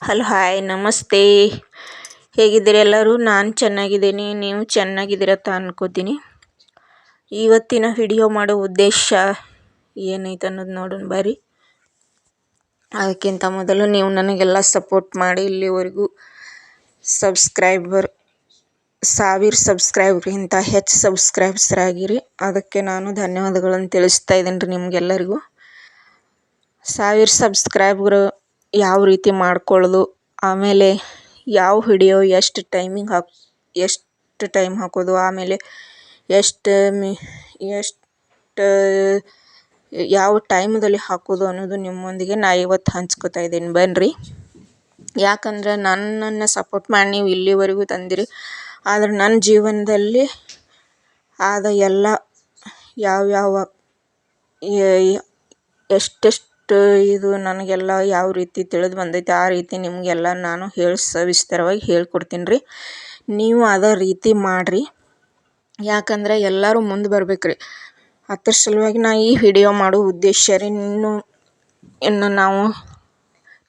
Hello hi ನಮಸ್ತೆ. ಹೇಗಿದ್ದೀರಿ ಎಲ್ಲರೂ? ನಾನು ಚೆನ್ನಾಗಿದ್ದೀನಿ, ನೀವು ಚೆನ್ನಾಗಿದ್ದೀರ ಅಂತ ಅನ್ಕೋತೀನಿ. ಇವತ್ತಿನ ವಿಡಿಯೋ ಮಾಡೋ ಉದ್ದೇಶ ಏನೈತೆ ಅನ್ನೋದು ನೋಡೋಣ ಬರ್ರಿ. ಅದಕ್ಕಿಂತ ಮೊದಲು ನೀವು ನನಗೆಲ್ಲ ಸಪೋರ್ಟ್ ಮಾಡಿ ಇಲ್ಲಿವರೆಗೂ 1000 ಸಬ್ಸ್ಕ್ರೈಬ್ಗಿಂತ ಹೆಚ್ಚು ಸಬ್ಸ್ಕ್ರೈಬ್ಸರ್ ಆಗಿರಿ. ಅದಕ್ಕೆ ನಾನು ಧನ್ಯವಾದಗಳನ್ನು ತಿಳಿಸ್ತಾ ಇದ್ದೀನಿ ರೀ ನಿಮಗೆಲ್ಲರಿಗೂ. 1000 ಸಬ್ಸ್ಕ್ರೈಬ್ರು ಯಾವ ರೀತಿ ಮಾಡ್ಕೊಳ್ಳೋದು, ಆಮೇಲೆ ಯಾವ ವಿಡಿಯೋ ಎಷ್ಟು ಟೈಮ್ ಹಾಕೋದು, ಆಮೇಲೆ ಎಷ್ಟು ಯಾವ ಟೈಮಲ್ಲಿ ಹಾಕೋದು ಅನ್ನೋದು ನಿಮ್ಮೊಂದಿಗೆ ನಾ ಇವತ್ತು ಹಂಚ್ಕೋತಾ ಇದ್ದೀನಿ ಬನ್ನಿರಿ. ಯಾಕಂದ್ರೆ ನನ್ನನ್ನು ಸಪೋರ್ಟ್ ಮಾಡಿ ನೀವು ಇಲ್ಲಿವರೆಗೂ ತಂದಿರಿ. ಆದರೆ ನನ್ನ ಜೀವನದಲ್ಲಿ ಆದ ಎಲ್ಲ ಯಾವ್ಯಾವ ಎಷ್ಟೆಷ್ಟು ಇದು ನನಗೆಲ್ಲ ಯಾವ ರೀತಿ ತಿಳಿದು ಬಂದೈತೆ ಆ ರೀತಿ ನಿಮಗೆಲ್ಲ ನಾನು ಸವಿಸ್ತರವಾಗಿ ಹೇಳ್ಕೊಡ್ತೀನಿ ರೀ. ನೀವು ಅದೇ ರೀತಿ ಮಾಡಿರಿ. ಯಾಕಂದರೆ ಎಲ್ಲರೂ ಮುಂದೆ ಬರ್ಬೇಕ್ರಿ. ಅದ್ರ ಸಲುವಾಗಿ ನಾ ಈ ವಿಡಿಯೋ ಮಾಡೋ ಉದ್ದೇಶ ರೀ. ಇನ್ನು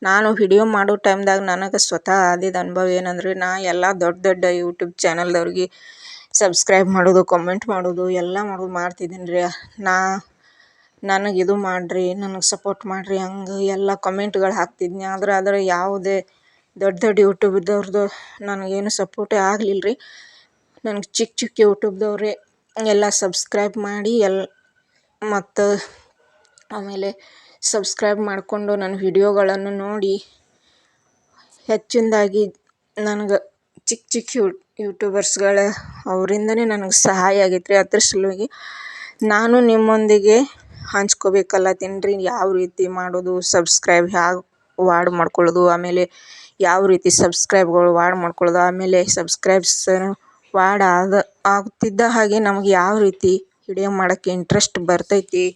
ನಾನು ವಿಡಿಯೋ ಮಾಡೋ ಟೈಮ್ದಾಗ ನನಗೆ ಸ್ವತಃ ಆದಿದ್ದ ಅನುಭವ ಏನಂದ್ರೆ, ನಾ ಎಲ್ಲ ದೊಡ್ಡ ಯೂಟ್ಯೂಬ್ ಚಾನಲ್ದವ್ರಿಗೆ ಸಬ್ಸ್ಕ್ರೈಬ್ ಮಾಡೋದು, ಕಮೆಂಟ್ ಮಾಡೋದು ಎಲ್ಲ ಮಾಡ್ತಿದ್ದೀನಿ ರೀ. ನನಗೆ ಇದು ಮಾಡಿರಿ, ನನಗೆ ಸಪೋರ್ಟ್ ಮಾಡಿರಿ ಹಂಗೆ ಎಲ್ಲ ಕಮೆಂಟ್ಗಳು ಹಾಕ್ತಿದ್ನಿ. ಆದರೆ ಯಾವುದೇ ದೊಡ್ಡ ಯೂಟ್ಯೂಬ್ದವ್ರದ್ದು ನನಗೇನು ಸಪೋರ್ಟೇ ಆಗಲಿಲ್ಲ ರೀ. ನನಗೆ ಚಿಕ್ಕ ಯೂಟ್ಯೂಬ್ದವ್ರೆ ಎಲ್ಲ ಸಬ್ಸ್ಕ್ರೈಬ್ ಮಾಡಿ ಮತ್ತು ಆಮೇಲೆ ಸಬ್ಸ್ಕ್ರೈಬ್ ಮಾಡಿಕೊಂಡು ನನ್ನ ವಿಡಿಯೋಗಳನ್ನು ನೋಡಿ ಹೆಚ್ಚಿನದಾಗಿ ನನಗೆ ಚಿಕ್ಕ ಯೂಟ್ಯೂಬರ್ಸ್ಗಳ ಅವರಿಂದನೇ ನನಗೆ ಸಹಾಯ ಆಗೈತೆ ರೀ. ಅದ್ರ ಸಲುವಾಗಿ ನಾನು ನಿಮ್ಮೊಂದಿಗೆ ಹಂಚ್ಕೋಬೇಕಲ್ಲತ್ತೀನಿ ರೀ. ಯಾವ ರೀತಿ ಮಾಡೋದು, ಸಬ್ಸ್ಕ್ರೈಬ್ ಹ್ಯಾಗೆ ವಾರ್ಡ್ ಮಾಡ್ಕೊಳ್ಳೋದು, ಆಮೇಲೆ ಯಾವ ರೀತಿ ಸಬ್ಸ್ಕ್ರೈಬ್ಗಳು ವಾರ್ಡ್ ಮಾಡ್ಕೊಳ್ಳೋದು, ಆಮೇಲೆ ಸಬ್ಸ್ಕ್ರೈಬ್ಸ್ ವಾರ್ಡ್ ಆಗ್ತಿದ್ದ ಹಾಗೆ ನಮಗೆ ಯಾವ ರೀತಿ ವಿಡಿಯೋ ಮಾಡೋಕ್ಕೆ ಇಂಟ್ರೆಸ್ಟ್ ಬರ್ತೈತಿ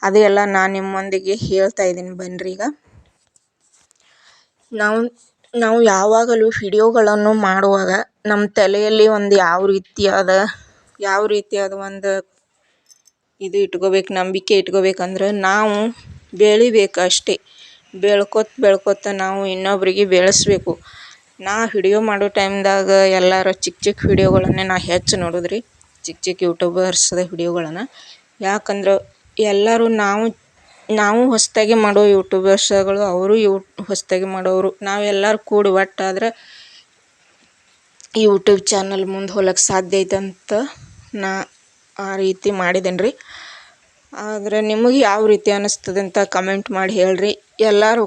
ಅದೆಲ್ಲ ನಾನು ನಿಮ್ಮೊಂದಿಗೆ ಹೇಳ್ತಾ ಇದ್ದೀನಿ ಬನ್ನಿರಿ. ಈಗ ನಾವು ಯಾವಾಗಲೂ ವಿಡಿಯೋಗಳನ್ನು ಮಾಡುವಾಗ ನಮ್ಮ ತಲೆಯಲ್ಲಿ ಒಂದು ಯಾವ ರೀತಿಯಾದ ಒಂದು ಇದು ಇಟ್ಕೋಬೇಕು, ನಂಬಿಕೆ ಇಟ್ಕೋಬೇಕಂದ್ರೆ ನಾವು ಬೆಳಿಬೇಕು ಅಷ್ಟೇ. ಬೆಳ್ಕೊತ ನಾವು ಇನ್ನೊಬ್ಬರಿಗೆ ಬೆಳೆಸಬೇಕು. ನಾ ವಿಡಿಯೋ ಮಾಡೋ ಟೈಮ್ದಾಗ ಎಲ್ಲರೂ ಚಿಕ್ಕ ವಿಡಿಯೋಗಳನ್ನೇ ನಾ ಹೆಚ್ಚು ನೋಡೋದು ರೀ. ಚಿಕ್ಕ ಯೂಟ್ಯೂಬರ್ಸ್ದ ವಿಡಿಯೋಗಳನ್ನು. ಯಾಕಂದ್ರೆ ಎಲ್ಲರೂ ನಾವು ಹೊಸದಾಗಿ ಮಾಡೋ ಯೂಟ್ಯೂಬರ್ಸ್ಗಳು, ಅವರು ಹೊಸದಾಗಿ ಮಾಡೋರು, ನಾವೆಲ್ಲರೂ ಕೂಡಿ ಒಟ್ಟಾದ್ರೆ ಯೂಟ್ಯೂಬ್ ಚಾನಲ್ ಮುಂದೆ ಹೋಗಕ್ಕೆ ಸಾಧ್ಯ ಐತೆ ಅಂತ ನಾ ಆ ರೀತಿ ಮಾಡಿದ್ದೇನೆ ರೀ. ಆದರೆ ನಿಮಗೆ ಯಾವ ರೀತಿ ಅನ್ನಿಸ್ತದೆ ಅಂತ ಕಮೆಂಟ್ ಮಾಡಿ ಹೇಳ್ರಿ. ಎಲ್ಲರೂ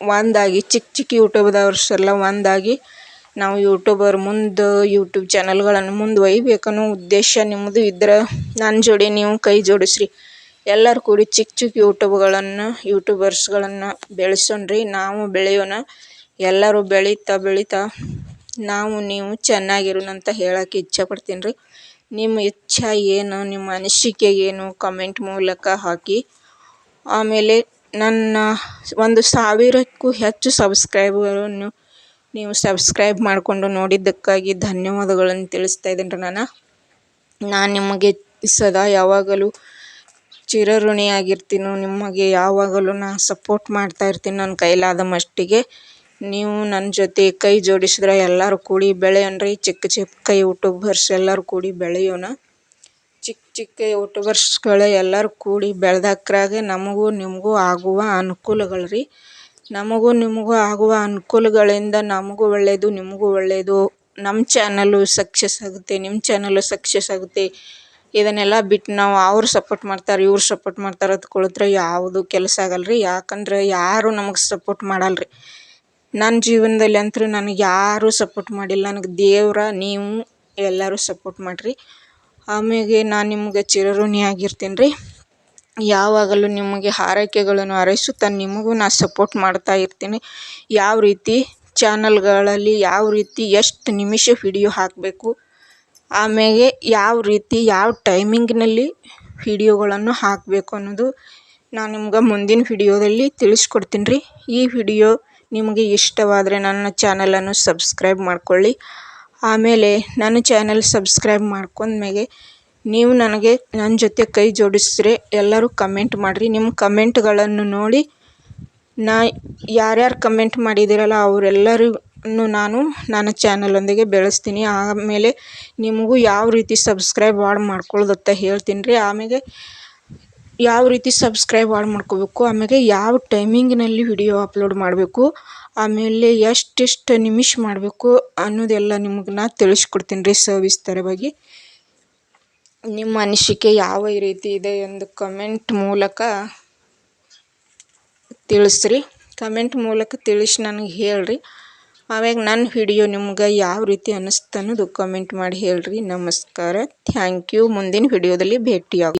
ಒಂದಾಗಿ ಚಿಕ್ಕ ಯೂಟ್ಯೂಬ್ದವ್ರೆಲ್ಲ ಒಂದಾಗಿ ನಾವು ಯೂಟ್ಯೂಬ್ ಚಾನಲ್ಗಳನ್ನು ಮುಂದೆ ಒಯ್ಬೇಕನ್ನೋ ಉದ್ದೇಶ ನಿಮ್ಮದು ಇದ್ರೆ ನನ್ನ ಜೋಡಿ ನೀವು ಕೈ ಜೋಡಿಸ್ರಿ. ಎಲ್ಲರೂ ಕೂಡಿ ಚಿಕ್ಕ ಯೂಟ್ಯೂಬರ್ಸ್ಗಳನ್ನು ಬೆಳೆಸೋಣ್ರಿ. ನಾವು ಬೆಳೆಯೋಣ. ಎಲ್ಲರೂ ಬೆಳೀತಾ ನೀವು ಚೆನ್ನಾಗಿರೋಣ ಅಂತ ಹೇಳೋಕ್ಕೆ ಇಚ್ಛೆಪಡ್ತೀನಿ ರೀ. ನಿಮ್ಮ ಇಚ್ಛೆ ಏನು, ನಿಮ್ಮ ಅನಿಸಿಕೆ ಏನು ಕಮೆಂಟ್ ಮೂಲಕ ಹಾಕಿ. ಆಮೇಲೆ ನನ್ನ 1000ಕ್ಕೂ ಹೆಚ್ಚು ಸಬ್ಸ್ಕ್ರೈಬ್ಗಳನ್ನು ನೀವು ಸಬ್ಸ್ಕ್ರೈಬ್ ಮಾಡಿಕೊಂಡು ನೋಡಿದ್ದಕ್ಕಾಗಿ ಧನ್ಯವಾದಗಳನ್ನು ತಿಳಿಸ್ತಾ ಇದ್ದೀನಿ ರೀ. ನಾನು ನಿಮಗೆ ಸದಾ ಯಾವಾಗಲೂ ಚಿರಋಣಿಯಾಗಿರ್ತೀನಿ. ನಿಮಗೆ ಯಾವಾಗಲೂ ನಾನು ಸಪೋರ್ಟ್ ಮಾಡ್ತಾ ಇರ್ತೀನಿ ನನ್ನ ಕೈಲಾದ ಮಟ್ಟಿಗೆ. ನೀವು ನನ್ನ ಜೊತೆ ಕೈ ಜೋಡಿಸಿದ್ರೆ ಎಲ್ಲರೂ ಕೂಡಿ ಬೆಳೆಯೋಣ್ರಿ. ಚಿಕ್ಕ ಯೂಟ್ಯೂಬರ್ಸ್ ಎಲ್ಲರೂ ಕೂಡಿ ಬೆಳೆಯೋಣ. ಚಿಕ್ಕ ಯೂಟ್ಯೂಬರ್ಸ್ಗಳು ಎಲ್ಲರೂ ಕೂಡಿ ಬೆಳೆದಾಕ್ರಾಗೆ ನಮಗೂ ನಿಮಗೂ ಆಗುವ ಅನುಕೂಲಗಳು ರೀ. ನಮಗೂ ನಿಮಗೂ ಆಗುವ ಅನುಕೂಲಗಳಿಂದ ನಮಗೂ ಒಳ್ಳೆಯದು, ನಿಮಗೂ ಒಳ್ಳೆಯದು. ನಮ್ಮ ಚಾನಲ್ಲು ಸಕ್ಸಸ್ ಆಗುತ್ತೆ, ನಿಮ್ಮ ಚಾನಲ್ಲು ಸಕ್ಸಸ್ ಆಗುತ್ತೆ. ಇದನ್ನೆಲ್ಲ ಬಿಟ್ಟು ನಾವು ಅವ್ರು ಸಪೋರ್ಟ್ ಮಾಡ್ತಾರೆ, ಇವ್ರು ಸಪೋರ್ಟ್ ಮಾಡ್ತಾರೆ ಅಂತ ಕುಳಿತ್ರೆ ಯಾವುದು ಕೆಲಸ ಆಗಲ್ಲ ರೀ. ಯಾಕಂದ್ರೆ ಯಾರೂ ನಮಗೆ ಸಪೋರ್ಟ್ ಮಾಡಲ್ಲ ರೀ. ನನ್ನ ಜೀವನದಲ್ಲಿ ಅಂತೂ ನನಗೆ ಯಾರೂ ಸಪೋರ್ಟ್ ಮಾಡಿಲ್ಲ. ನನಗೆ ದೇವ್ರ ನೀವು ಎಲ್ಲರೂ ಸಪೋರ್ಟ್ ಮಾಡಿರಿ. ಆಮೇಲೆ ನಾನು ನಿಮಗೆ ಚಿರಋಣಿಯಾಗಿರ್ತೀನಿ ರೀ. ಯಾವಾಗಲೂ ನಿಮಗೆ ಹಾರೈಕೆಗಳನ್ನು ಹಾರೈಸುತ್ತಾ ನಿಮಗೂ ನಾನು ಸಪೋರ್ಟ್ ಮಾಡ್ತಾ ಇರ್ತೀನಿ. ಯಾವ ರೀತಿ ಚಾನಲ್ಗಳಲ್ಲಿ ಯಾವ ರೀತಿ ಎಷ್ಟು ನಿಮಿಷ ವಿಡಿಯೋ ಹಾಕಬೇಕು, ಆಮೇಲೆ ಯಾವ ರೀತಿ ಯಾವ ಟೈಮಿಂಗ್ನಲ್ಲಿ ವಿಡಿಯೋಗಳನ್ನು ಹಾಕಬೇಕು ಅನ್ನೋದು ನಾನು ನಿಮ್ಗೆ ಮುಂದಿನ ವಿಡಿಯೋದಲ್ಲಿ ತಿಳಿಸ್ಕೊಡ್ತೀನಿ ರೀ. ಈ ವಿಡಿಯೋ ನಿಮಗೆ ಇಷ್ಟವಾದರೆ ನನ್ನ ಚಾನಲನ್ನು ಸಬ್ಸ್ಕ್ರೈಬ್ ಮಾಡ್ಕೊಳ್ಳಿ. ಆಮೇಲೆ ನನ್ನ ಚಾನಲ್ ಸಬ್ಸ್ಕ್ರೈಬ್ ಮಾಡ್ಕೊಂಡ್ಮೇಲೆ ನೀವು ನನ್ನ ಜೊತೆ ಕೈ ಜೋಡಿಸಿದ್ರೆ ಎಲ್ಲರೂ ಕಮೆಂಟ್ ಮಾಡಿರಿ. ನಿಮ್ಮ ಕಮೆಂಟ್ಗಳನ್ನು ನೋಡಿ ಯಾರ್ಯಾರು ಕಮೆಂಟ್ ಮಾಡಿದ್ದೀರಲ್ಲ ಅವರೆಲ್ಲರಿಗೂ ನಾನು ನನ್ನ ಚಾನಲೊಂದಿಗೆ ಬೆಳೆಸ್ತೀನಿ. ಆಮೇಲೆ ನಿಮಗೂ ಯಾವ ರೀತಿ ಸಬ್ಸ್ಕ್ರೈಬ್ ಮಾಡ್ಕೊಳ್ಳೋದತ್ತ ಹೇಳ್ತೀನಿ ರೀ. ಆಮೇಲೆ ಯಾವ ರೀತಿ ಸಬ್ಸ್ಕ್ರೈಬ್ ಮಾಡ್ಕೋಬೇಕು, ಆಮೇಲೆ ಯಾವ ಟೈಮಿಂಗ್ನಲ್ಲಿ ವಿಡಿಯೋ ಅಪ್ಲೋಡ್ ಮಾಡಬೇಕು, ಆಮೇಲೆ ಎಷ್ಟೆಷ್ಟು ನಿಮಿಷ ಮಾಡಬೇಕು ಅನ್ನೋದೆಲ್ಲ ನಿಮಗೆ ನಾ ತಿಳಿಸ್ಕೊಡ್ತೀನಿ ರೀ ಸವಿಸ್ತಾರವಾಗಿ. ನಿಮ್ಮ ಅನಿಸಿಕೆ ಯಾವ ರೀತಿ ಇದೆ ಎಂದು ಕಮೆಂಟ್ ಮೂಲಕ ತಿಳಿಸ್ರಿ. ಕಮೆಂಟ್ ಮೂಲಕ ತಿಳಿಸಿ ನನಗೆ ಹೇಳ್ರಿ. ಆಮ್ಯಾಗ ನನ್ನ ವಿಡಿಯೋ ನಿಮ್ಗೆ ಯಾವ ರೀತಿ ಅನ್ನಿಸ್ತು ಅನ್ನೋದು ಕಮೆಂಟ್ ಮಾಡಿ ಹೇಳ್ರಿ. ನಮಸ್ಕಾರ, ಥ್ಯಾಂಕ್ ಯು. ಮುಂದಿನ ವಿಡಿಯೋದಲ್ಲಿ ಭೇಟಿಯಾಗ